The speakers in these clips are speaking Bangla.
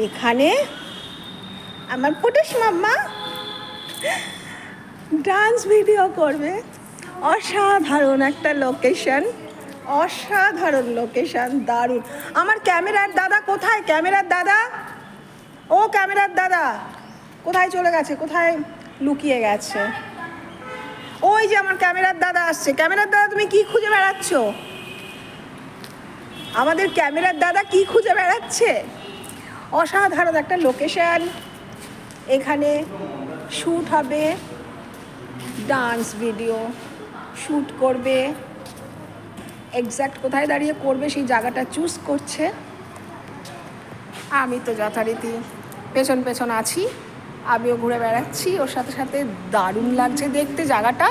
এখানে আমার ফুটুস মাম্মা ডান্স ভিডিও করবে। অসাধারণ একটা লোকেশন, অসাধারণ লোকেশন, দারুণ। আমার ক্যামেরার দাদা কোথায়? ক্যামেরার দাদা, ও ক্যামেরার দাদা কোথায় চলে গেছে? কোথায় লুকিয়ে গেছে? ওই যে আমার ক্যামেরার দাদা আসছে। ক্যামেরার দাদা তুমি কি খুঁজে বেড়াচ্ছ? আমাদের ক্যামেরার দাদা কি খুঁজে বেড়াচ্ছে? অসাধারণ একটা লোকেশন, এখানে শ্যুট হবে, ডান্স ভিডিও শ্যুট করবে। এক্স্যাক্ট কোথায় দাঁড়িয়ে করবে সেই জায়গাটা চুজ করছে। আমি তো যথারীতি পেছন পেছন আছি, আমিও ঘুরে বেড়াচ্ছি ওর সাথে সাথে। দারুণ লাগছে দেখতে জায়গাটা।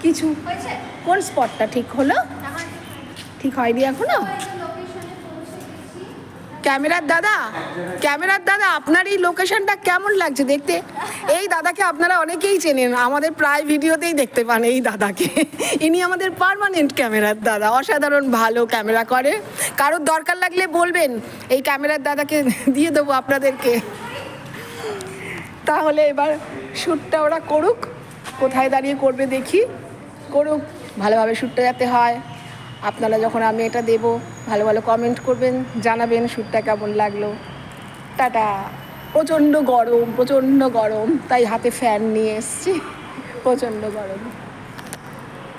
কিছু কোন স্পটটা ঠিক হলো? ঠিক হয়নি এখনো। ক্যামেরার দাদা, ক্যামেরার দাদা আপনার এই লোকেশনটা কেমন লাগছে দেখতে? এই দাদাকে আপনারা অনেকেই চেনেন, আমাদের প্রায় ভিডিওতেই দেখতে পান এই দাদাকে। ইনি আমাদের পার্মানেন্ট ক্যামেরার দাদা, অসাধারণ ভালো ক্যামেরা করে। কারোর দরকার লাগলে বলবেন, এই ক্যামেরার দাদাকে দিয়ে দেবো আপনাদেরকে। তাহলে এবার শ্যুটটা ওরা করুক, কোথায় দাঁড়িয়ে করবে দেখি, করুক ভালোভাবে শ্যুটটা যাতে হয়। আপনারা যখন আমি এটা দেবো ভালো ভালো কমেন্ট করবেন, জানাবেন শ্যুটটা কেমন লাগলো। টাটা। প্রচণ্ড গরম, প্রচণ্ড গরম, তাই হাতে ফ্যান নিয়ে এসেছি, প্রচণ্ড গরম।